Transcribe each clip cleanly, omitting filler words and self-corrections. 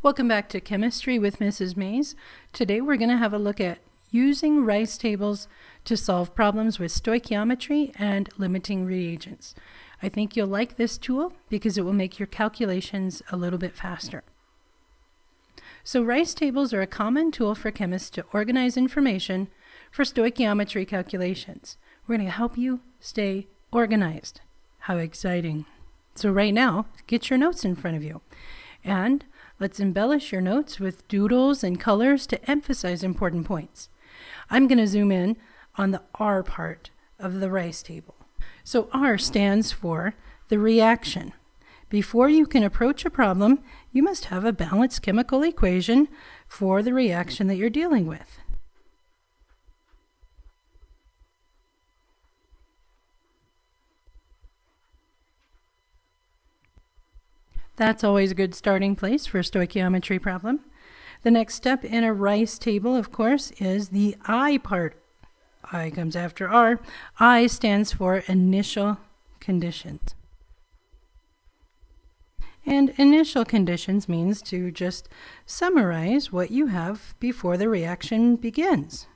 Welcome back to Chemistry with Mrs. Mays. Today we're going to have a look at using rice tables to solve problems with stoichiometry and limiting reagents. I think you'll like this tool because it will make your calculations a little bit faster. So rice tables are a common tool for chemists to organize information for stoichiometry calculations. We're going to help you stay organized. How exciting. So right now, get your notes in front of you. And let's embellish your notes with doodles and colors to emphasize important points. I'm going to zoom in on the R part of the rice table. So R stands for the reaction. Before you can approach a problem, you must have a balanced chemical equation for the reaction that you're dealing with. That's always a good starting place for a stoichiometry problem. The next step in a rice table, of course, is the I part. I comes after R. I stands for initial conditions. And initial conditions means to just summarize what you have before the reaction begins.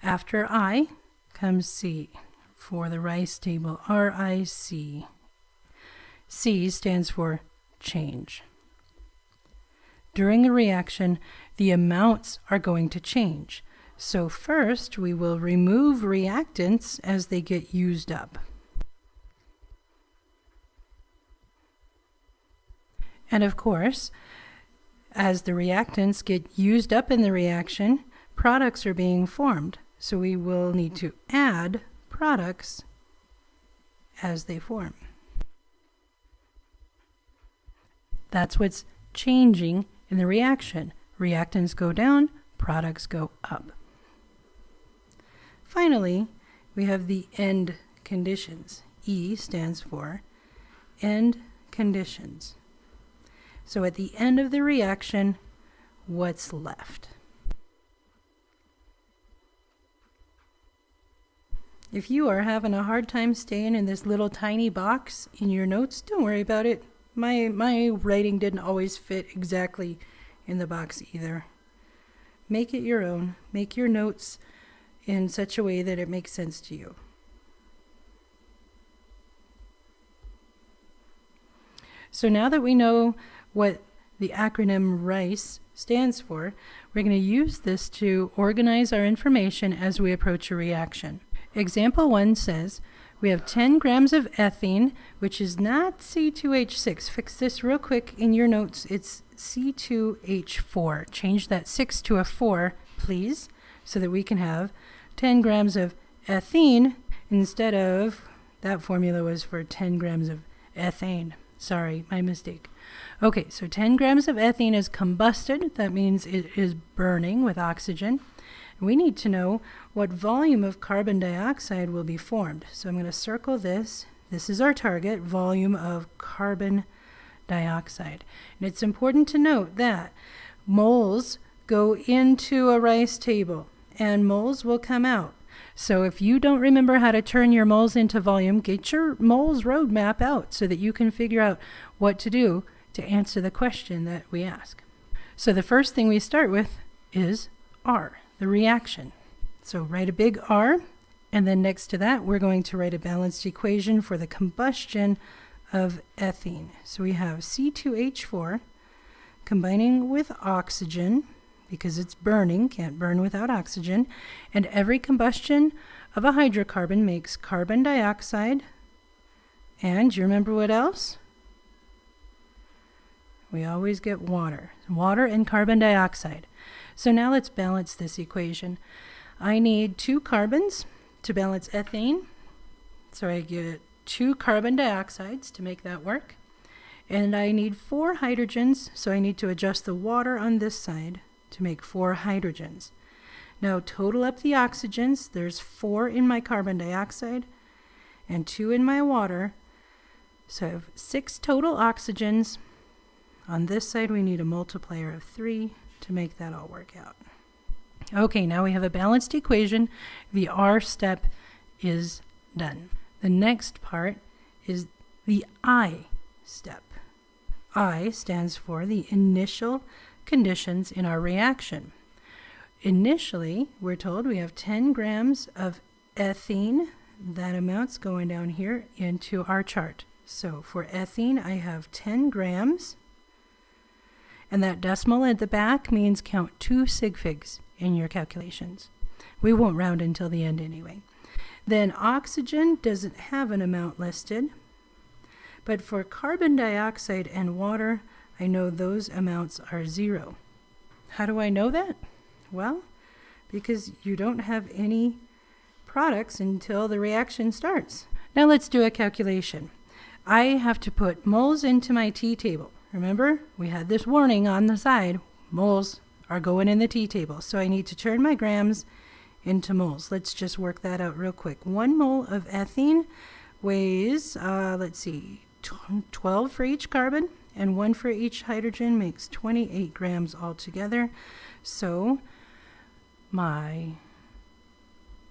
After I comes C for the rice table, R-I-C. C stands for change. During a reaction, the amounts are going to change. So first, we will remove reactants as they get used up. And of course, as the reactants get used up in the reaction, products are being formed. So we will need to add products as they form. That's what's changing in the reaction. Reactants go down, products go up. Finally, we have the end conditions. E stands for end conditions. So at the end of the reaction, what's left? If you are having a hard time staying in this little tiny box in your notes, don't worry about it. My writing didn't always fit exactly in the box either. Make it your own. Make your notes in such a way that it makes sense to you. So now that we know what the acronym RICE stands for, we're going to use this to organize our information as we approach a reaction. Example 1 says we have 10 grams of ethene, which is not C2H6. Fix this real quick in your notes. It's C2H4. Change that 6 to a 4, please, so that we can have 10 grams of ethene instead of, that formula was for 10 grams of ethane. Sorry, my mistake. Okay, so 10 grams of ethene is combusted. That means it is burning with oxygen. We need to know what volume of carbon dioxide will be formed. So I'm going to circle this. This is our target, volume of carbon dioxide. And it's important to note that moles go into a rice table and moles will come out. So if you don't remember how to turn your moles into volume, get your moles roadmap out so that you can figure out what to do to answer the question that we ask. So the first thing we start with is R, the reaction. So write a big R, and then next to that we're going to write a balanced equation for the combustion of ethene. So we have C2H4 combining with oxygen, because it's burning, can't burn without oxygen, and every combustion of a hydrocarbon makes carbon dioxide, and you remember what else? We always get water and carbon dioxide. So now let's balance this equation. I need 2 carbons to balance ethane. So I get 2 carbon dioxides to make that work. And I need 4 hydrogens, so I need to adjust the water on this side to make 4 hydrogens. Now total up the oxygens. There's 4 in my carbon dioxide and 2 in my water. So I have 6 total oxygens. On this side we need a multiplier of 3 to make that all work out. Okay, now we have a balanced equation. The R step is done. The next part is the I step. I stands for the initial conditions in our reaction. Initially, we're told we have 10 grams of ethene. That amount's going down here into our chart. So for ethene, I have 10 grams. And that decimal at the back means count 2 sig figs in your calculations. We won't round until the end anyway. Then oxygen doesn't have an amount listed. But for carbon dioxide and water, I know those amounts are 0. How do I know that? Well, because you don't have any products until the reaction starts. Now let's do a calculation. I have to put moles into my T-table. Remember, we had this warning on the side. Moles are going in the T-table. So I need to turn my grams into moles. Let's just work that out real quick. 1 mole of ethene weighs, 12 for each carbon, and 1 for each hydrogen makes 28 grams altogether. So my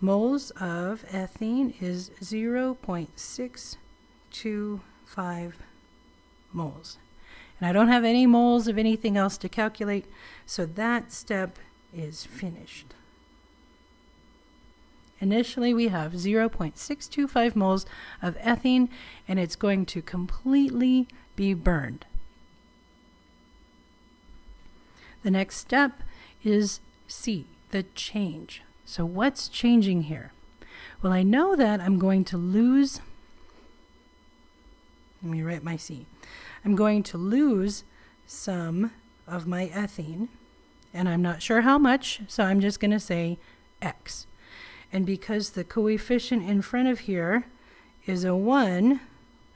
moles of ethene is 0.625 moles. And I don't have any moles of anything else to calculate, so that step is finished. Initially, we have 0.625 moles of ethene, and it's going to completely be burned. The next step is C, the change. So what's changing here? Well, I know that I'm going to lose, let me write my C. I'm going to lose some of my ethene, and I'm not sure how much, so I'm just going to say X. And because the coefficient in front of here is a 1,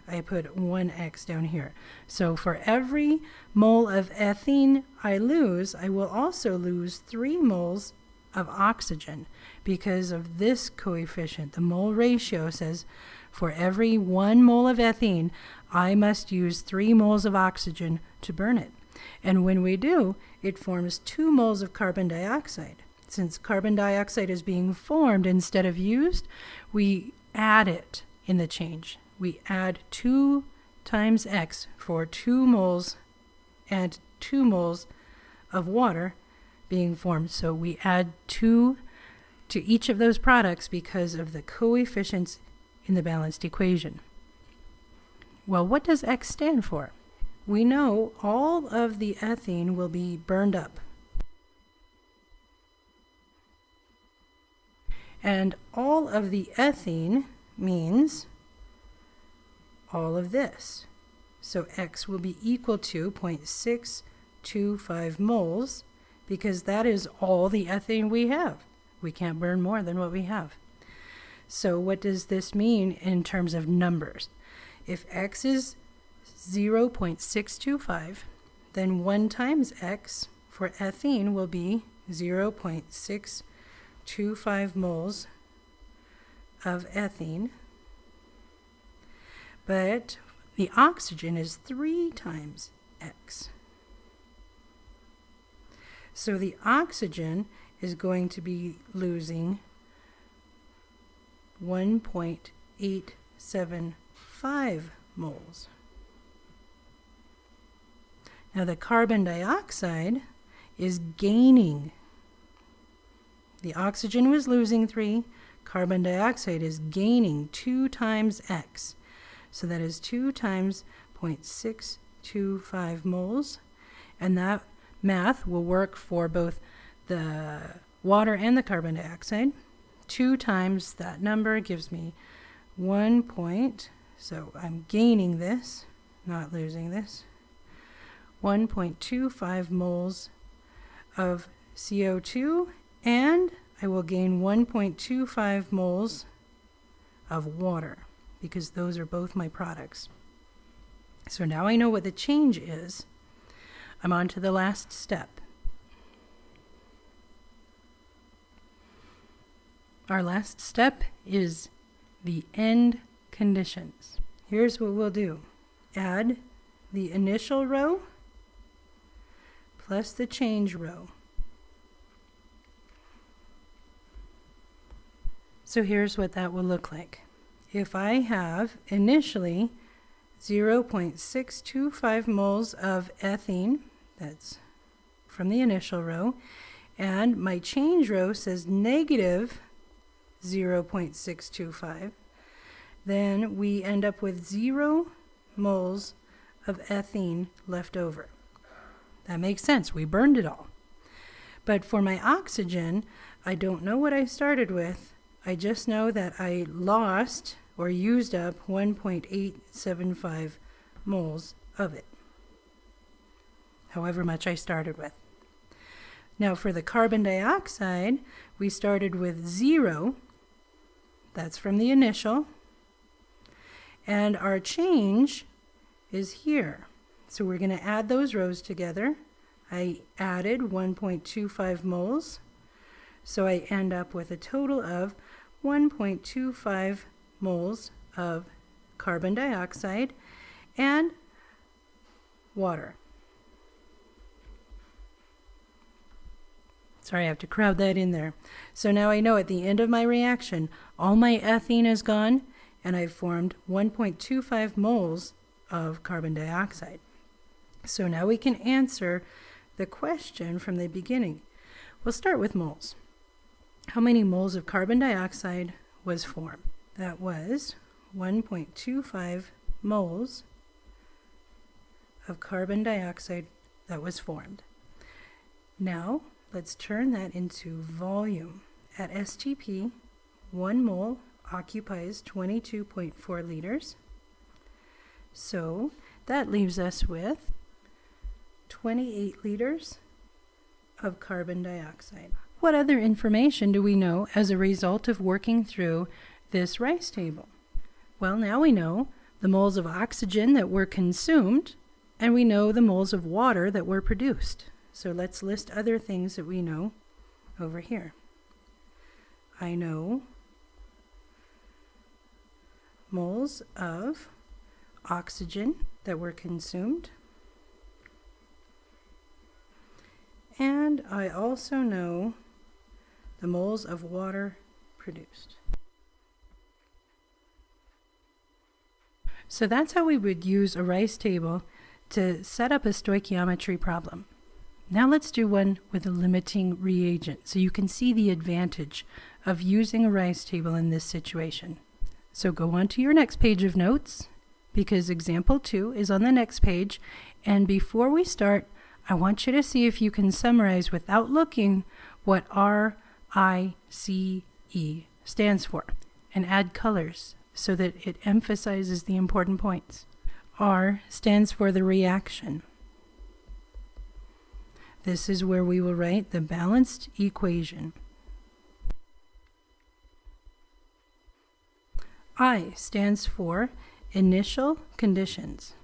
I put 1x down here. So for every mole of ethene I lose, I will also lose 3 moles of oxygen because of this coefficient. The mole ratio says for every 1 mole of ethene, I must use 3 moles of oxygen to burn it. And when we do, it forms 2 moles of carbon dioxide. Since carbon dioxide is being formed instead of used, we add it in the change. We add 2 times X for 2 moles and 2 moles of water being formed. So we add 2 to each of those products because of the coefficients in the balanced equation. Well, what does X stand for? We know all of the ethene will be burned up. And all of the ethene means all of this. So X will be equal to 0.625 moles because that is all the ethene we have. We can't burn more than what we have. So what does this mean in terms of numbers? If X is 0.625, then 1 times X for ethene will be 0.625 moles of ethene. But the oxygen is 3 times X. So the oxygen is going to be losing 1.875 moles. Now the carbon dioxide is gaining. The oxygen was losing 3. Carbon dioxide is gaining 2 times X. So that is 2 times 0.625 moles. And that math will work for both the water and the carbon dioxide. 2 times that number gives me 1 point. So I'm gaining this, not losing this. 1.25 moles of CO2, and I will gain 1.25 moles of water because those are both my products. So now I know what the change is. I'm on to the last step. Our last step is the end conditions. Here's what we'll do. Add the initial row plus the change row. So here's what that will look like. if I have initially 0.625 moles of ethene, that's from the initial row, and my change row says negative 0.625, then we end up with 0 moles of ethene left over. That makes sense. We burned it all. But for my oxygen, I don't know what I started with. I just know that I lost or used up 1.875 moles of it, however much I started with. Now for the carbon dioxide, we started with 0. That's from the initial. And our change is here. So we're going to add those rows together. I added 1.25 moles. So I end up with a total of 1.25 moles of carbon dioxide and water. Sorry, I have to crowd that in there. So now I know at the end of my reaction, all my ethene is gone, and I've formed 1.25 moles of carbon dioxide. So now we can answer the question from the beginning. We'll start with moles. How many moles of carbon dioxide was formed? That was 1.25 moles of carbon dioxide that was formed. Now, let's turn that into volume. At STP, 1 mole occupies 22.4 liters. So that leaves us with 28 liters of carbon dioxide. What other information do we know as a result of working through this rice table? Well, now we know the moles of oxygen that were consumed, and we know the moles of water that were produced. So let's list other things that we know over here. I know moles of oxygen that were consumed, and I also know the moles of water produced. So that's how we would use a rice table to set up a stoichiometry problem. Now let's do one with a limiting reagent so you can see the advantage of using a rice table in this situation. So go on to your next page of notes because example 2 is on the next page, and before we start, I want you to see if you can summarize without looking what RICE stands for and add colors so that it emphasizes the important points. R stands for the reaction. This is where we will write the balanced equation. I stands for initial conditions.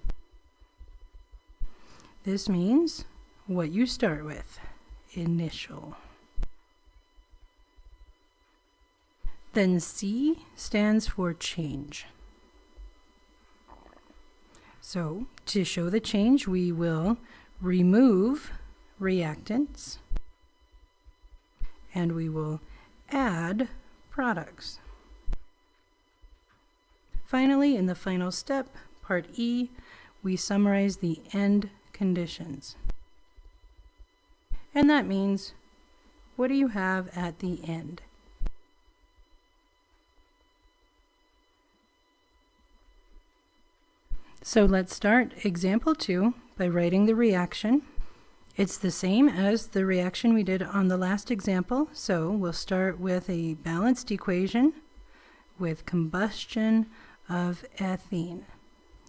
This means what you start with, initial. Then C stands for change. So to show the change, we will remove reactants and we will add products. Finally, in the final step, part E, we summarize the end conditions. And that means, what do you have at the end? So let's start example 2 by writing the reaction. It's the same as the reaction we did on the last example, so we'll start with a balanced equation with combustion of ethene,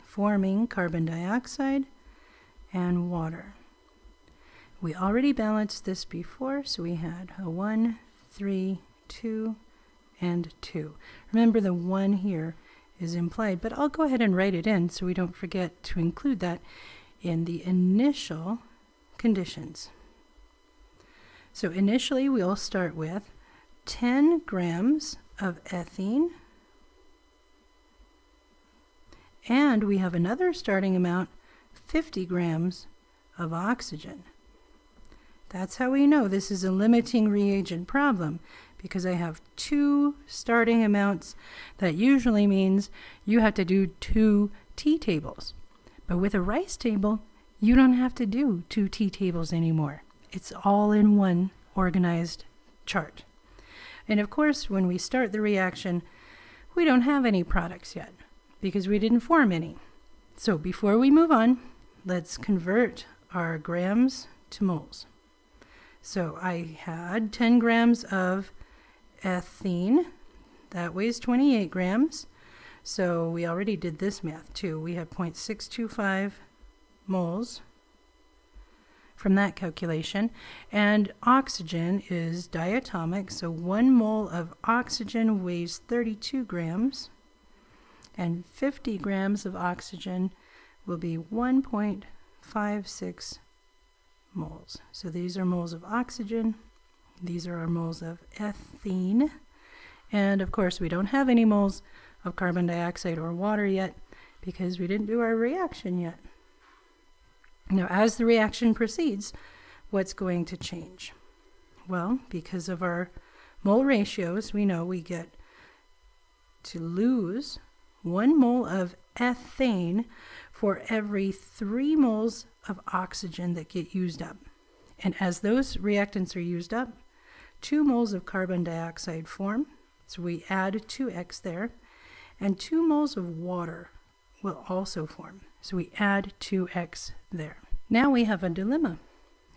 forming carbon dioxide and water. We already balanced this before, so we had a 1, 3, 2, and 2. Remember the 1 here is implied, but I'll go ahead and write it in so we don't forget to include that in the initial conditions. So initially we'll start with 10 grams of ethene, and we have another starting amount, 50 grams of oxygen. That's how we know this is a limiting reagent problem, because I have 2 starting amounts. That usually means you have to do 2 tea tables. But with a rice table, you don't have to do 2 tea tables anymore. It's all in one organized chart. And of course, when we start the reaction, we don't have any products yet because we didn't form any. So before we move on, let's convert our grams to moles. So I had 10 grams of ethene. That weighs 28 grams. So we already did this math too. We have 0.625 moles from that calculation. And oxygen is diatomic, so 1 mole of oxygen weighs 32 grams. And 50 grams of oxygen will be 1.56 moles. So these are moles of oxygen. These are our moles of ethene. And of course, we don't have any moles of carbon dioxide or water yet because we didn't do our reaction yet. Now, as the reaction proceeds, what's going to change? Well, because of our mole ratios, we know we get to lose 1 mole of ethane for every 3 moles of oxygen that get used up. And as those reactants are used up, 2 moles of carbon dioxide form. So we add 2x there. And 2 moles of water will also form. So we add 2x there. Now we have a dilemma.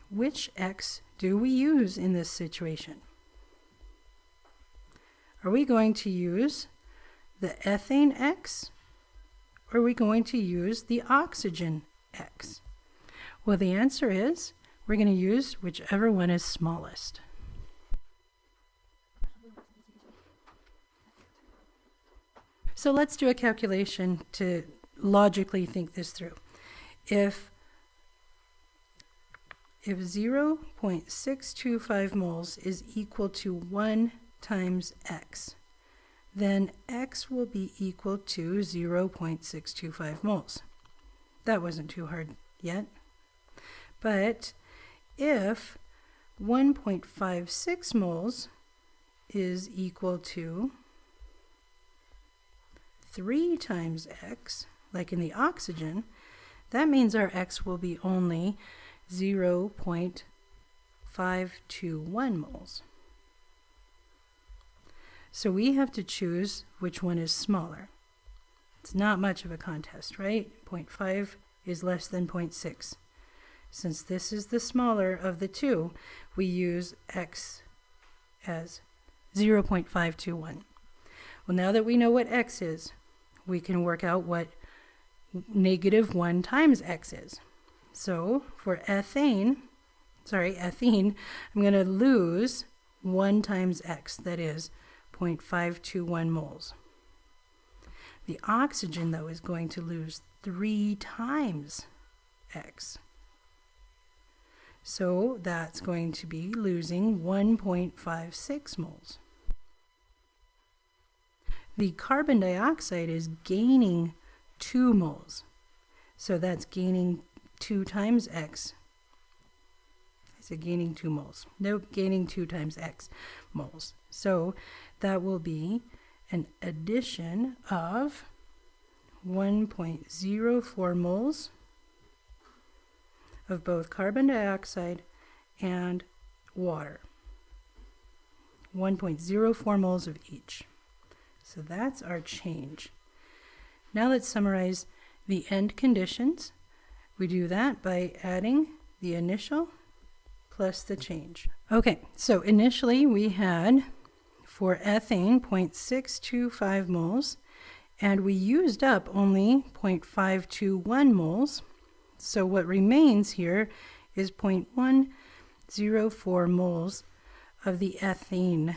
Which x do we use in this situation? Are we going to use the ethane x, or are we going to use the oxygen x? Well, the answer is we're going to use whichever one is smallest. So let's do a calculation to logically think this through. If 0.625 moles is equal to 1 times x, then x will be equal to 0.625 moles. That wasn't too hard yet. But if 1.56 moles is equal to 3 times x, like in the oxygen, that means our x will be only 0.521 moles. So we have to choose which one is smaller. It's not much of a contest, right? 0.5 is less than 0.6. Since this is the smaller of the two, we use x as 0.521. Well, now that we know what x is, we can work out what -1 times x is. So for ethene, I'm going to lose 1 times x, that is 0.521 moles. The oxygen, though, is going to lose 3 times x. So that's going to be losing 1.56 moles. The carbon dioxide is gaining 2 moles. So that's gaining 2 times x. I said gaining 2 moles. Nope, gaining 2 times x moles. So that will be an addition of 1.04 moles of both carbon dioxide and water. 1.04 moles of each. So that's our change. Now let's summarize the end conditions. We do that by adding the initial plus the change. Okay, so initially we had for ethane 0.625 moles, and we used up only 0.521 moles. So what remains here is 0.104 moles of the ethene.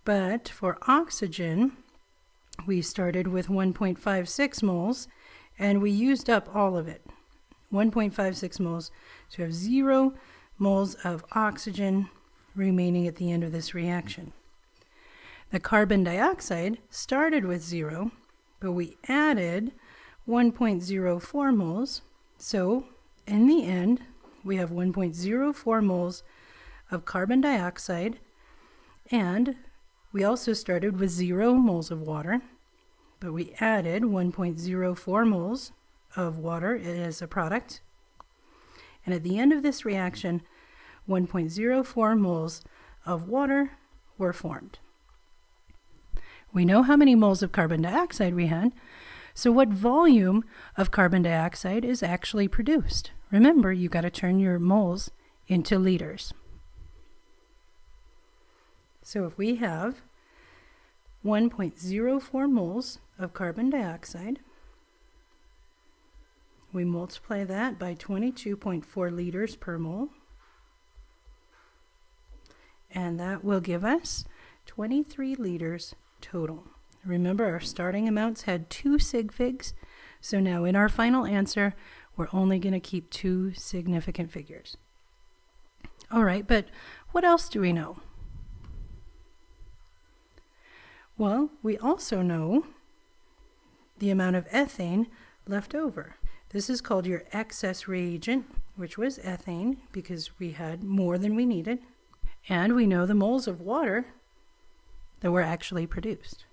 But for oxygen, we started with 1.56 moles, and we used up all of it. 1.56 moles. So we have 0 moles of oxygen remaining at the end of this reaction. The carbon dioxide started with 0, but we added 1.04 moles. So in the end, we have 1.04 moles of carbon dioxide And we also started with 0 moles of water, but we added 1.04 moles of water as a product. And at the end of this reaction, 1.04 moles of water were formed. We know how many moles of carbon dioxide we had, so what volume of carbon dioxide is actually produced? Remember, you got to turn your moles into liters. So if we have 1.04 moles of carbon dioxide, we multiply that by 22.4 liters per mole, and that will give us 23 liters total. Remember, our starting amounts had 2 sig figs, so now in our final answer, we're only going to keep 2 significant figures. All right, but what else do we know? Well, we also know the amount of ethane left over. This is called your excess reagent, which was ethane because we had more than we needed. And we know the moles of water that were actually produced.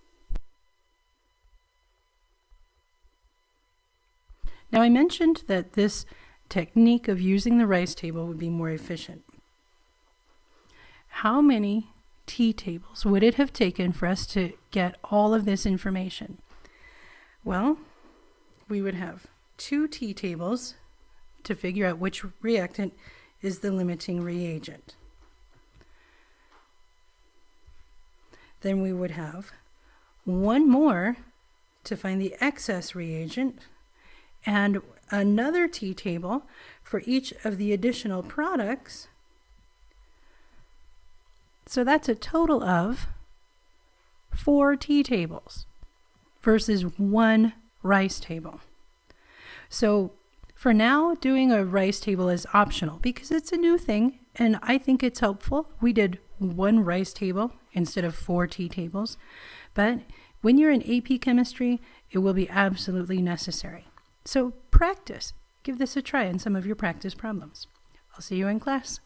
Now, I mentioned that this technique of using the rice table would be more efficient. How many t-tables would it have taken for us to get all of this information? Well, we would have 2 t-tables to figure out which reactant is the limiting reagent. Then we would have 1 more to find the excess reagent, and another t-table for each of the additional products. So that's a total of 4 t-tables versus 1 rice table. So for now, doing a rice table is optional because it's a new thing and I think it's helpful. We did 1 rice table instead of 4 t-tables, but when you're in AP chemistry, it will be absolutely necessary. So practice. Give this a try in some of your practice problems. I'll see you in class.